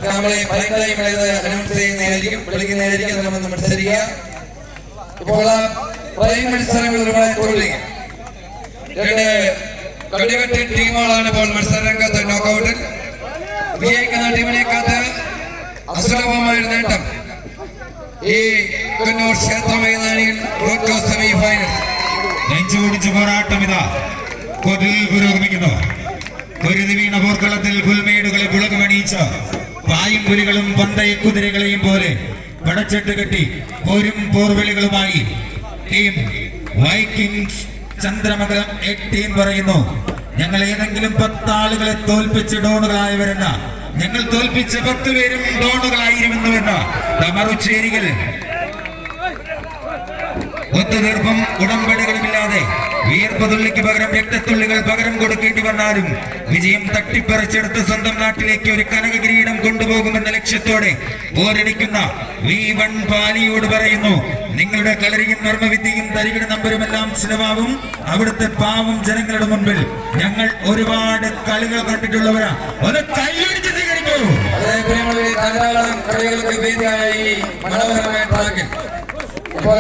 നമ്മളെ ഫൈനലായി അനൗൺസ് ചെയ്യുന്നതായിരിക്കും, വിളിക്കുന്നതായിരിക്കും. നമ്മൾ മത്സരിക്കുക. ഇപ്പോൾ പ്രൈം മത്സരങ്ങൾ ഒരുപാട് തുടരുക. രണ്ട് കടിവെട്ട് ടീമുകളാണ് ഇപ്പോൾ മത്സരരംഗത്ത്. നോക്കൌട്ടിൽ വിജയിക്കുന്ന ടീമിനെ കാത്ത് അസുലഭമായ നേട്ടം ഈ കണ്ണൂർ ക്ഷേത്ര മൈതാനിയിൽ സെമി ഫൈനൽ നെഞ്ചുപിടിച്ച് പോരാട്ടം ഇതാ പുരോഗമിക്കുന്നു. പൊരുതി വീണ പോർക്കളത്തിൽ പുൽമേടുകളെ പുളകുമണിയിച്ച് പായും പുലികളും പന്തയ കുതിരകളെയും പോലെ പടച്ചെട്ട് കെട്ടി പോരും പോർവിളികളുമായി ടീം വൈക്കിങ്സ് ചന്ദ്രമംഗലം 8 പറയുന്നു. ഞങ്ങൾ ഏതെങ്കിലും 10 ആളുകളെ തോൽപ്പിച്ച് ഡോണുകളായവരല്ല, ഞങ്ങൾ തോൽപ്പിച്ച 10 പേരും ഡോണുകളായിരുന്നുവെന്ന മറുചേരികൾ ഒത്തുതീർപ്പും ഉടമ്പടികളുമില്ലാതെ വിയർപ്പതുള്ളിക്ക് പകരം രക്തത്തുള്ളികൾ പകരം കൊടുക്കേണ്ടി വന്നാലും വിജയം തട്ടിപ്പറിച്ചെടുത്ത് സ്വന്തം നാട്ടിലേക്ക് ഒരു കനക കിരീടം കൊണ്ടുപോകുമെന്ന ലക്ഷ്യത്തോടെ പോരടിക്കുന്ന V1 പാലിയോട് പറയുന്നു, നിങ്ങളുടെ കളരിയും നർമ്മവിദ്യയും തരികിട നമ്പരുമെല്ലാം ചിലവാകും. അവിടുത്തെ പാവം ജനങ്ങളുടെ മുൻപിൽ ഞങ്ങൾ ഒരുപാട് കളികൾ കണ്ടിട്ടുള്ളവരാ. ഒന്ന് കൈയടിച്ച് സ്വീകരിക്കൂ. ഇപ്പോൾ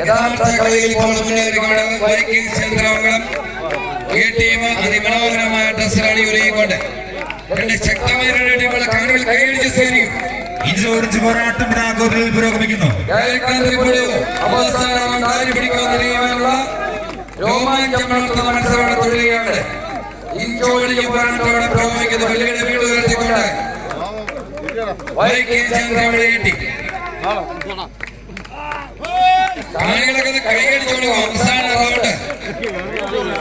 യഥാർത്ഥ കളിയിൽ ഇപ്പോൾ മുന്നേറിക്കൊണ്ട് വൈക്കിങ്സ് ചന്ദ്രമംഗലം ഈ ടീം അതിമനോഹരമായ ഡ്രസ്സിലാണ് ഒരുങ്ങിക്കൊണ്ട് രണ്ട് ശക്തമായ ടീമുകളെ കണ്ണുകൾ കൈയടിച്ച് സ്വീകരിക്കും. ഇഞ്ചോടിച്ച് പോരാട്ടം രാഘവത്തിൽ പുരോഗമിക്കുന്നു. അവസാനം പിടിക്കാനുള്ള രോമാഞ്ചമുള്ള മത്സരം തുടരുകയാണ്. ഇഞ്ചോടിച്ച് പോരാട്ടം പുരോഗമിക്കുന്നു. വെള്ളിയുടെ വീട് ഉയർത്തിക്കൊണ്ട് വൈക്കിങ്സ് ചന്ദ്രമംഗലം കാണികളൊക്കെ കൈകടിച്ചോളൂ. അവസാന റൗണ്ട്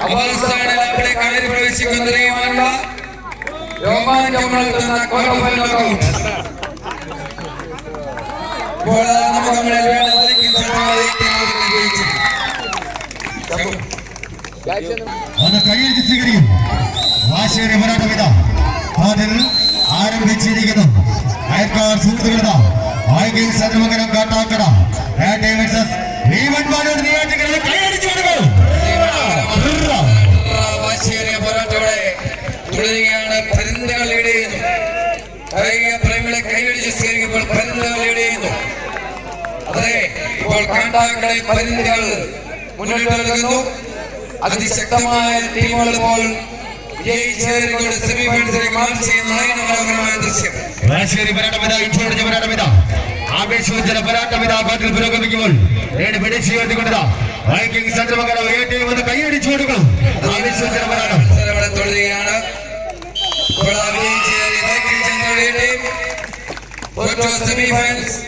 അവസാന ലാപ്പിലെ കാര്യം പ്രവേശിക്കുന്നതിനുള്ള രോമാഞ്ചമുള്ള ക്വാർട്ടർ ഫൈനൽ നോക്കൌട്ട്. ഇപ്പോൾ നമുക്ക് നമ്മളിൽ വേണ്ട ഒന്ന് കൈയടിച്ച് സ്വീകരിക്കും. വാശിയുടെ പോരാട്ടമിത അതിൽ ആരംഭിച്ചിരിക്കുന്നു. അയൽക്കാർ സുഹൃത്തുക്കള വൈകിങ്സ് ചന്ദ്രമംഗലം കാട്ടാക്കട വാശിയേറിയ പോരാട്ടത്തോടെ തുടരുകയാണ്. പരുന്തുകൾ ലീഡ് ചെയ്യുന്നു. കായിക പ്രേമികളെ കൈയടിച്ച് സ്വീകരിക്കുമ്പോൾ പരുന്തുകൾ ലീഡ് ചെയ്യുന്നു. അതെ, ഇപ്പോൾ കാട്ടാക്കട പരുന്തുകൾ മുന്നോട്ട് നൽകുന്നു. അതിശക്തമായ ടീമുകൾ ഇപ്പോൾ വിജയിച്ചേറിക്കൊണ്ട് സെമി ഫൈനലിലേക്ക് മാർച്ച് ചെയ്യുന്ന മനോഹരമായ ദൃശ്യം. ആവേശോജ്ജല പോരാട്ടമിതാ പാട്ടിൽ പുരോഗമിക്കുമ്പോൾ വൈക്കിങ്സ് ചന്ദ്രമംഗലം ഒന്ന് കൈയടിച്ചു കൊടുക്കും. ആവേശോജ്ജല പോരാട്ടം തുടരുകയാണ്. Semi finals